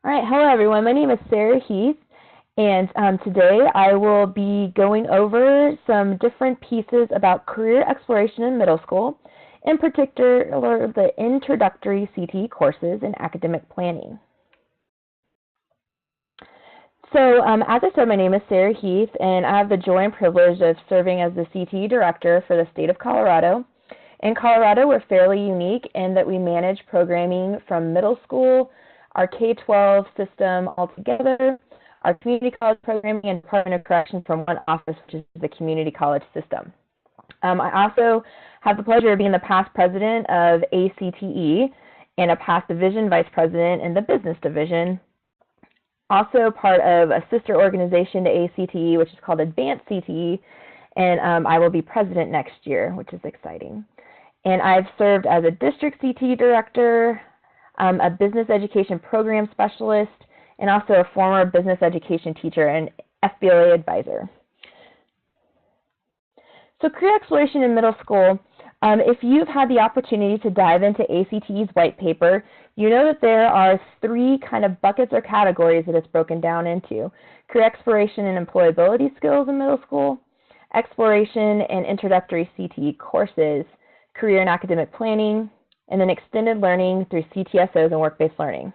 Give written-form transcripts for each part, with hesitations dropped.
All right, hello everyone. My name is Sarah Heath, and today I will be going over some different pieces about career exploration in middle school, in particular the introductory CTE courses in academic planning. So as I said, my name is Sarah Heath, and I have the joy and privilege of serving as the CTE director for the state of Colorado. In Colorado, we're fairly unique in that we manage programming from middle school, our K-12 system altogether, our community college programming, and Department of Correction from one office, which is the community college system. I also have the pleasure of being the past president of ACTE and a past division vice president in the business division. Also part of a sister organization to ACTE, which is called Advanced CTE, and I will be president next year, which is exciting. And I've served as a district CTE director, a business education program specialist, and also a former business education teacher and FBLA advisor. So career exploration in middle school, if you've had the opportunity to dive into ACTE's white paper, you know that there are three kind of buckets or categories that it's broken down into: career exploration and employability skills in middle school, exploration and introductory CTE courses, career and academic planning, and then extended learning through CTSOs and work-based learning.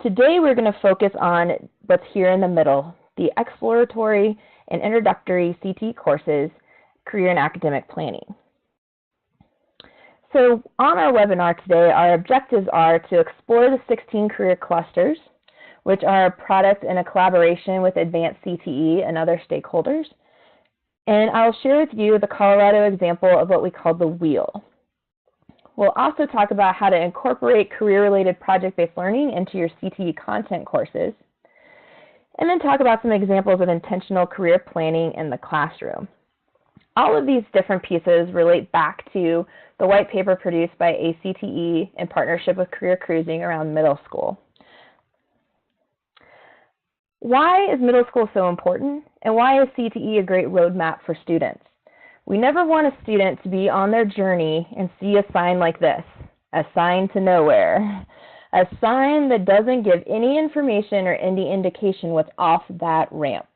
Today we're going to focus on what's here in the middle, the exploratory and introductory CTE courses, career and academic planning. So on our webinar today, our objectives are to explore the 16 career clusters, which are a product in a collaboration with Advanced CTE and other stakeholders. And I'll share with you the Colorado example of what we call the wheel. We'll also talk about how to incorporate career-related project-based learning into your CTE content courses, and then talk about some examples of intentional career planning in the classroom. All of these different pieces relate back to the white paper produced by ACTE in partnership with Career Cruising around middle school. Why is middle school so important, and why is CTE a great roadmap for students? We never want a student to be on their journey and see a sign like this, a sign to nowhere, a sign that doesn't give any information or any indication what's off that ramp.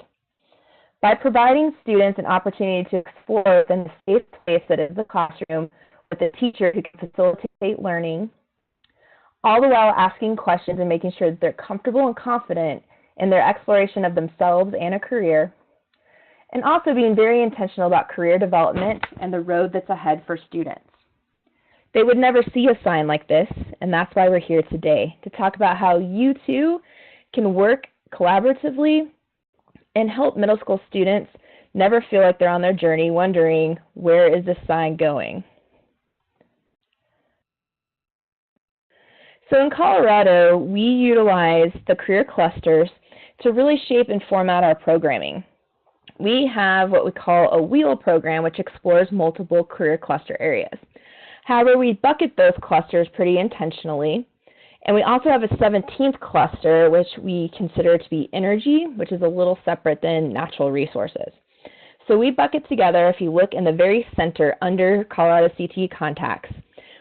By providing students an opportunity to explore within the safe place that is the classroom with a teacher who can facilitate learning, all the while asking questions and making sure that they're comfortable and confident in their exploration of themselves and a career, and also being very intentional about career development and the road that's ahead for students. They would never see a sign like this, and that's why we're here today, to talk about how you too can work collaboratively and help middle school students never feel like they're on their journey wondering, where is this sign going? So in Colorado, we utilize the career clusters to really shape and format our programming. We have what we call a wheel program, which explores multiple career cluster areas. However, we bucket those clusters pretty intentionally. And we also have a 17th cluster, which we consider to be energy, which is a little separate than natural resources. So we bucket together, if you look in the very center under Colorado CTE contacts,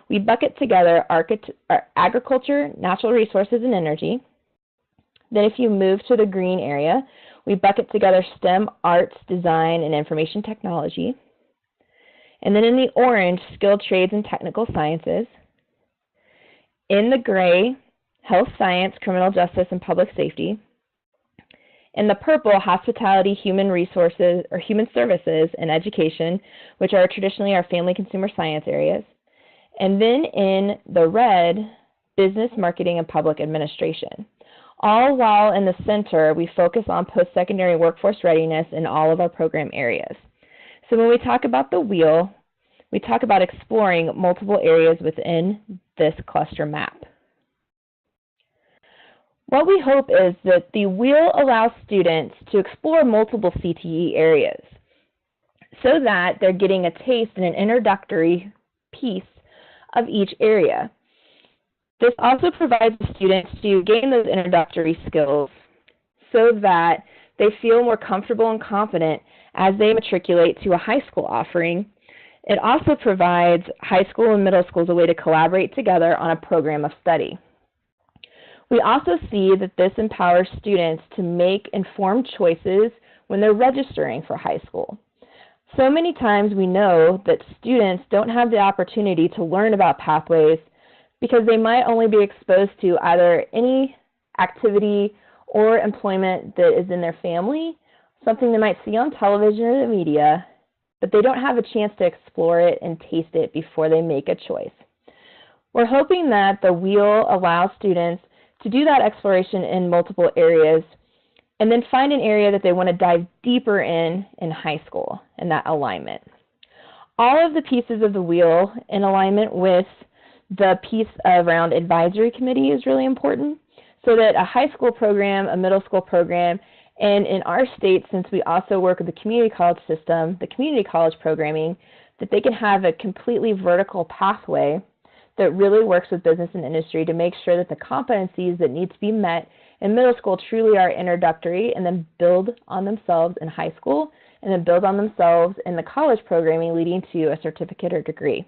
we bucket together agriculture, natural resources, and energy. Then if you move to the green area, we bucket together STEM, arts, design, and information technology. And then in the orange, skilled trades and technical sciences. In the gray, health science, criminal justice, and public safety. In the purple, hospitality, human resources, or human services, and education, which are traditionally our family consumer science areas. And then in the red, business, marketing, and public administration. All while in the center, we focus on post-secondary workforce readiness in all of our program areas. So when we talk about the wheel, we talk about exploring multiple areas within this cluster map. What we hope is that the wheel allows students to explore multiple CTE areas so that they're getting a taste and an introductory piece of each area. This also provides the students to gain those introductory skills so that they feel more comfortable and confident as they matriculate to a high school offering. It also provides high school and middle schools a way to collaborate together on a program of study. We also see that this empowers students to make informed choices when they're registering for high school. So many times we know that students don't have the opportunity to learn about pathways because they might only be exposed to either any activity or employment that is in their family, something they might see on television or the media, but they don't have a chance to explore it and taste it before they make a choice. We're hoping that the wheel allows students to do that exploration in multiple areas and then find an area that they want to dive deeper in high school and that alignment. All of the pieces of the wheel in alignment with the piece around advisory committee is really important so that a high school program, a middle school program, and in our state, since we also work with the community college system, the community college programming, that they can have a completely vertical pathway that really works with business and industry to make sure that the competencies that need to be met in middle school truly are introductory and then build on themselves in high school and then build on themselves in the college programming leading to a certificate or degree.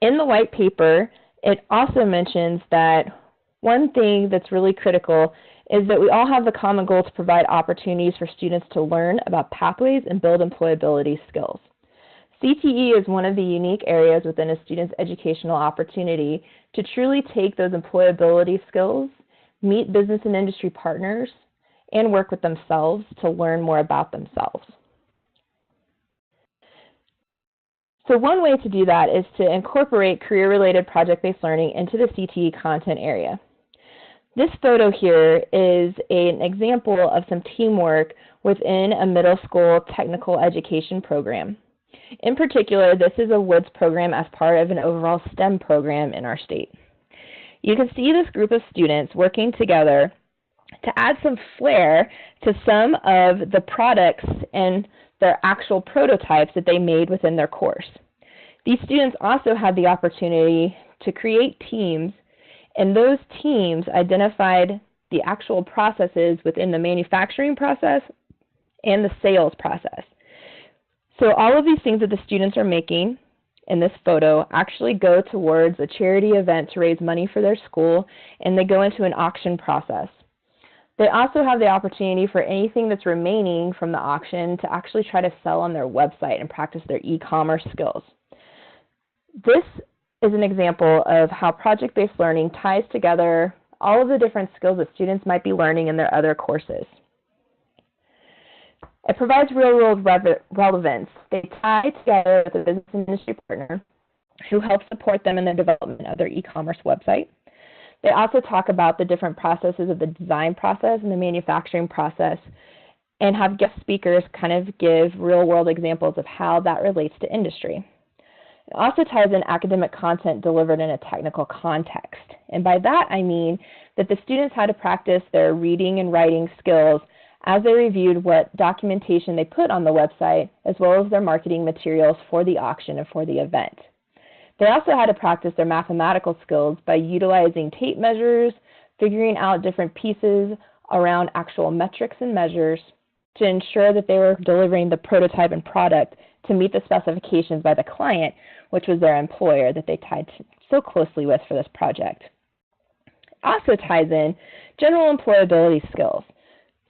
In the white paper, it also mentions that one thing that's really critical is that we all have the common goal to provide opportunities for students to learn about pathways and build employability skills. CTE is one of the unique areas within a student's educational opportunity to truly take those employability skills, meet business and industry partners, and work with themselves to learn more about themselves. So one way to do that is to incorporate career-related project-based learning into the CTE content area. This photo here is an example of some teamwork within a middle school technical education program. In particular, this is a WOODS program as part of an overall STEM program in our state. You can see this group of students working together to add some flair to some of the products and their actual prototypes that they made within their course. These students also had the opportunity to create teams, and those teams identified the actual processes within the manufacturing process and the sales process. So all of these things that the students are making in this photo actually go towards a charity event to raise money for their school, and they go into an auction process. They also have the opportunity for anything that's remaining from the auction to actually try to sell on their website and practice their e-commerce skills. This is an example of how project-based learning ties together all of the different skills that students might be learning in their other courses. It provides real-world relevance. They tie together with a business and industry partner who helps support them in the development of their e-commerce website. They also talk about the different processes of the design process and the manufacturing process and have guest speakers kind of give real-world examples of how that relates to industry. It also ties in academic content delivered in a technical context. And by that, I mean that the students had to practice their reading and writing skills as they reviewed what documentation they put on the website, as well as their marketing materials for the auction and for the event. They also had to practice their mathematical skills by utilizing tape measures, figuring out different pieces around actual metrics and measures to ensure that they were delivering the prototype and product to meet the specifications by the client, which was their employer that they tied so closely with for this project. It also ties in general employability skills.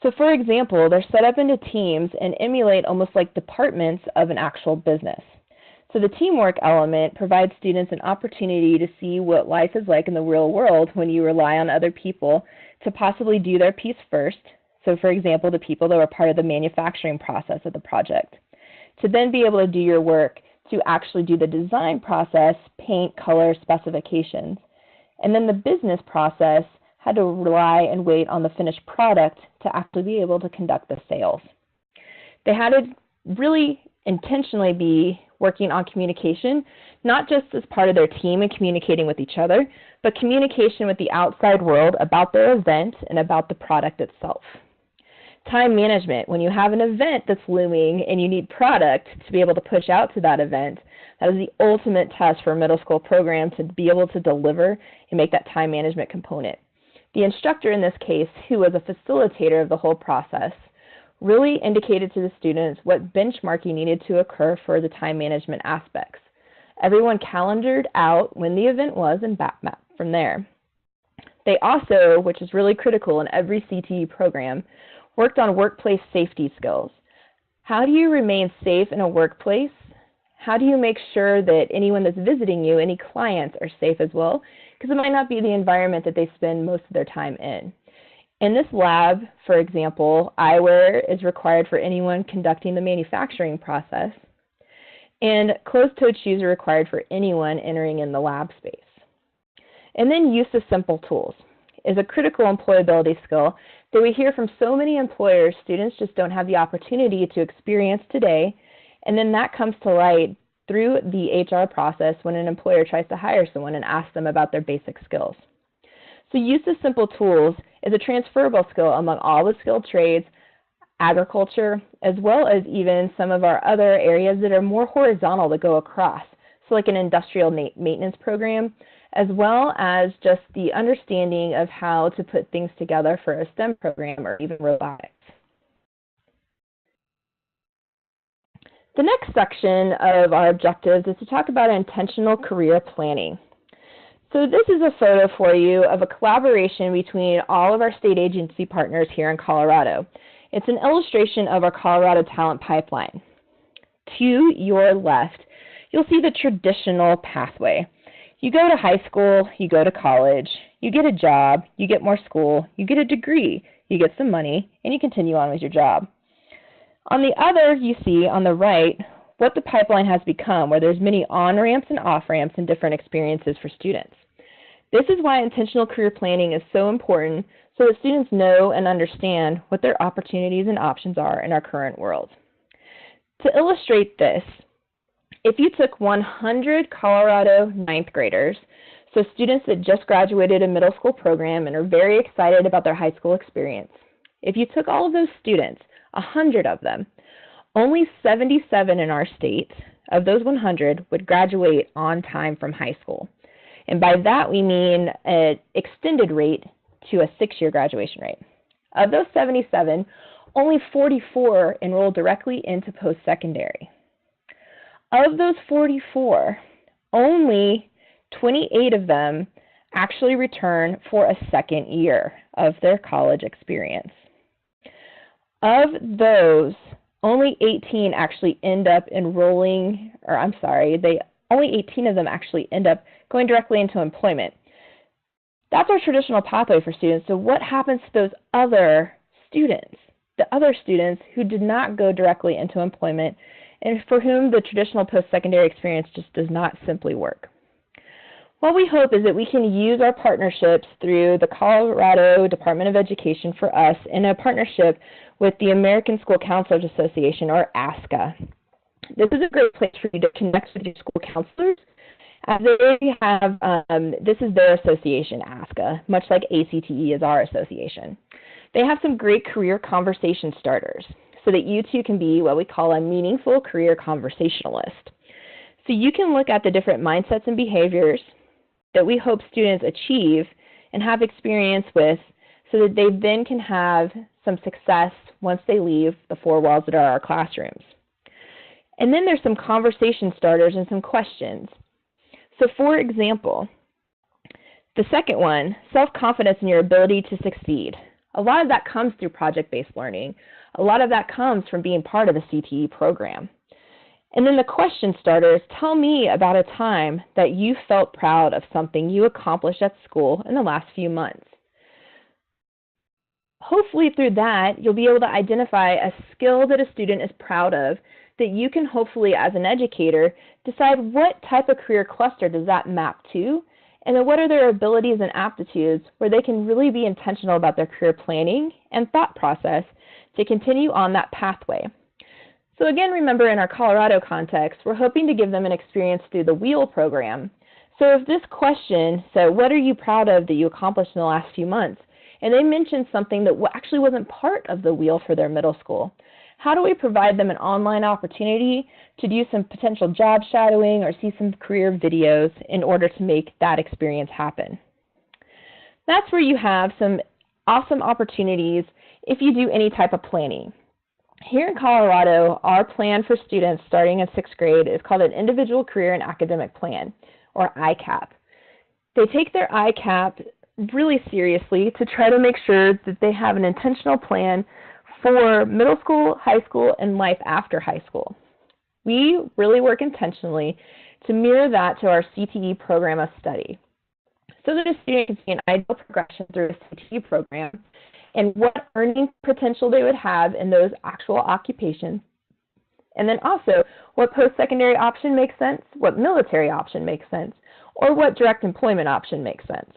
So for example, they're set up into teams and emulate almost like departments of an actual business. So the teamwork element provides students an opportunity to see what life is like in the real world when you rely on other people to possibly do their piece first. So for example, the people that were part of the manufacturing process of the project. To then be able to do your work to actually do the design process, paint, color, specifications. And then the business process had to rely and wait on the finished product to actually be able to conduct the sales. They had to really intentionally be working on communication, not just as part of their team and communicating with each other, but communication with the outside world about their event and about the product itself. Time management, when you have an event that's looming and you need product to be able to push out to that event, that is the ultimate test for a middle school program to be able to deliver and make that time management component. The instructor in this case, who was a facilitator of the whole process, really indicated to the students what benchmarking needed to occur for the time management aspects. Everyone calendared out when the event was and back mapped from there. They also, which is really critical in every CTE program, worked on workplace safety skills. How do you remain safe in a workplace? How do you make sure that anyone that's visiting you, any clients, are safe as well? Because it might not be the environment that they spend most of their time in. In this lab, for example, eyewear is required for anyone conducting the manufacturing process, and closed-toed shoes are required for anyone entering in the lab space. And then use of simple tools is a critical employability skill that we hear from so many employers students just don't have the opportunity to experience today, and then that comes to light through the HR process when an employer tries to hire someone and asks them about their basic skills. So use of simple tools is a transferable skill among all the skilled trades, agriculture, as well as even some of our other areas that are more horizontal that go across, so like an industrial maintenance program, as well as just the understanding of how to put things together for a STEM program or even robotics. The next section of our objectives is to talk about intentional career planning. So this is a photo for you of a collaboration between all of our state agency partners here in Colorado. It's an illustration of our Colorado Talent Pipeline. To your left, you'll see the traditional pathway. You go to high school, you go to college, you get a job, you get more school, you get a degree, you get some money, and you continue on with your job. On the other, you see on the right what the pipeline has become, where there's many on-ramps and off-ramps and different experiences for students. This is why intentional career planning is so important, so that students know and understand what their opportunities and options are in our current world. To illustrate this, if you took 100 Colorado ninth graders, so students that just graduated a middle school program and are very excited about their high school experience, if you took all of those students, 100 of them, only 77 in our state of those 100 would graduate on time from high school. And by that we mean an extended rate to a 6-year graduation rate. Of those 77, only 44 enrolled directly into post-secondary. Of those 44, only 28 of them actually return for a second year of their college experience. Of those, only 18 actually end up enrolling, or I'm sorry, only 18 of them actually end up going directly into employment. That's our traditional pathway for students. So what happens to those other students, the other students who did not go directly into employment and for whom the traditional post-secondary experience just does not simply work? What we hope is that we can use our partnerships through the Colorado Department of Education for us in a partnership with the American School Counselors Association, or ASCA. This is a great place for you to connect with your school counselors, as they have, this is their association, ASCA, much like ACTE is our association. They have some great career conversation starters so that you too can be what we call a meaningful career conversationalist. So you can look at the different mindsets and behaviors that we hope students achieve and have experience with so that they then can have some success once they leave the four walls that are our classrooms. And then there's some conversation starters and some questions. So for example, the second one, self-confidence in your ability to succeed. A lot of that comes through project-based learning. A lot of that comes from being part of the CTE program. And then the question starters, tell me about a time that you felt proud of something you accomplished at school in the last few months. Hopefully through that, you'll be able to identify a skill that a student is proud of that you can hopefully, as an educator, decide what type of career cluster does that map to, and then what are their abilities and aptitudes where they can really be intentional about their career planning and thought process to continue on that pathway. So again, remember in our Colorado context, we're hoping to give them an experience through the WHEEL program. So if this question, so what are you proud of that you accomplished in the last few months? And they mentioned something that actually wasn't part of the WHEEL for their middle school. How do we provide them an online opportunity to do some potential job shadowing or see some career videos in order to make that experience happen? That's where you have some awesome opportunities if you do any type of planning. Here in Colorado, our plan for students starting in 6th grade is called an Individual Career and Academic Plan, or ICAP. They take their ICAP really seriously to try to make sure that they have an intentional plan for middle school, high school, and life after high school. We really work intentionally to mirror that to our CTE program of study, so that a student can see an ideal progression through a CTE program and what earning potential they would have in those actual occupations, and then also what post-secondary option makes sense, what military option makes sense, or what direct employment option makes sense.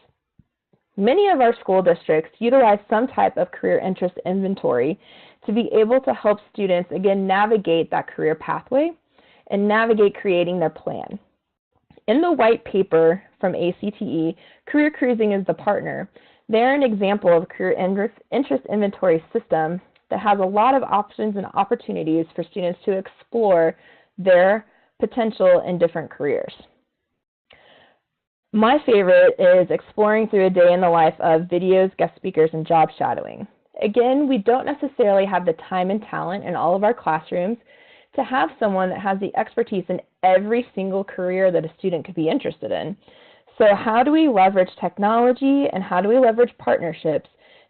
Many of our school districts utilize some type of career interest inventory to be able to help students, again, navigate that career pathway and navigate creating their plan. In the white paper from ACTE, Career Cruising is the partner. They're an example of a career interest inventory system that has a lot of options and opportunities for students to explore their potential in different careers. My favorite is exploring through a day in the life of videos, guest speakers, and job shadowing. Again, we don't necessarily have the time and talent in all of our classrooms to have someone that has the expertise in every single career that a student could be interested in. So how do we leverage technology and how do we leverage partnerships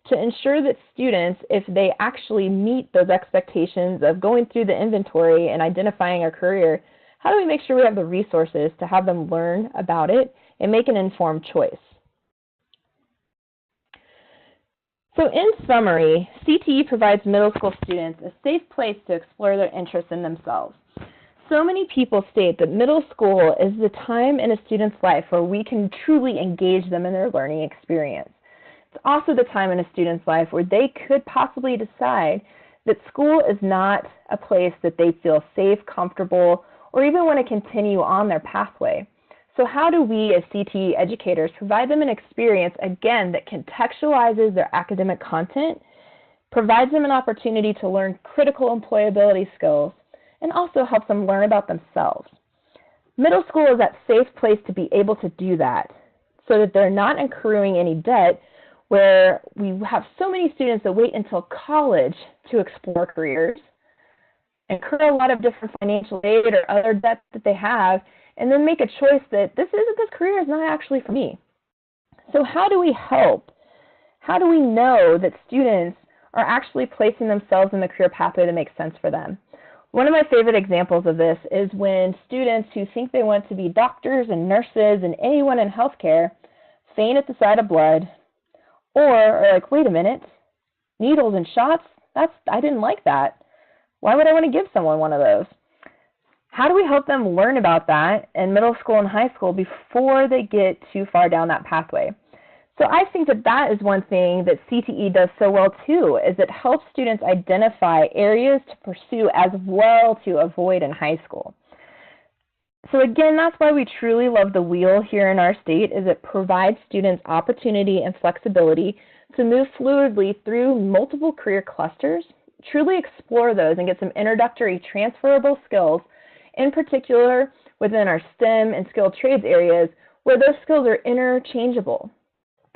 to ensure that students, if they actually meet those expectations of going through the inventory and identifying a career, how do we make sure we have the resources to have them learn about it and make an informed choice? So in summary, CTE provides middle school students a safe place to explore their interests in themselves. So many people state that middle school is the time in a student's life where we can truly engage them in their learning experience. It's also the time in a student's life where they could possibly decide that school is not a place that they feel safe, comfortable, or even want to continue on their pathway. So how do we as CTE educators provide them an experience, again, that contextualizes their academic content, provides them an opportunity to learn critical employability skills, and also helps them learn about themselves? Middle school is that safe place to be able to do that so that they're not accruing any debt, where we have so many students that wait until college to explore careers, incur a lot of different financial aid or other debts that they have, and then make a choice that this career is not actually for me. So how do we help? How do we know that students are actually placing themselves in the career pathway that makes sense for them? One of my favorite examples of this is when students who think they want to be doctors and nurses and anyone in healthcare faint at the sight of blood, or are like, wait a minute, needles and shots? I didn't like that. Why would I want to give someone one of those? How do we help them learn about that in middle school and high school before they get too far down that pathway? So I think that that is one thing that CTE does so well too, is it helps students identify areas to pursue as well to avoid in high school. So again, that's why we truly love the wheel here in our state, is it provides students opportunity and flexibility to move fluidly through multiple career clusters, truly explore those and get some introductory transferable skills, in particular within our STEM and skilled trades areas where those skills are interchangeable.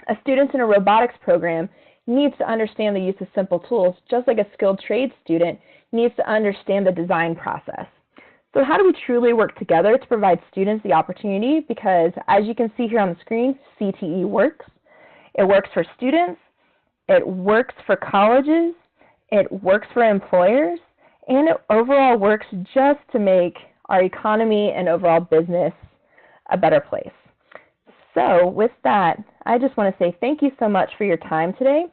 A student in a robotics program needs to understand the use of simple tools, just like a skilled trades student needs to understand the design process. So how do we truly work together to provide students the opportunity? Because as you can see here on the screen, CTE works. It works for students, it works for colleges, it works for employers, and it overall works just to make our economy and overall business a better place. So with that, I just want to say thank you so much for your time today.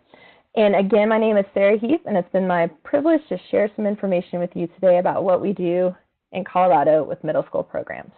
And again, my name is Sarah Heath, and it's been my privilege to share some information with you today about what we do in Colorado with middle school programs.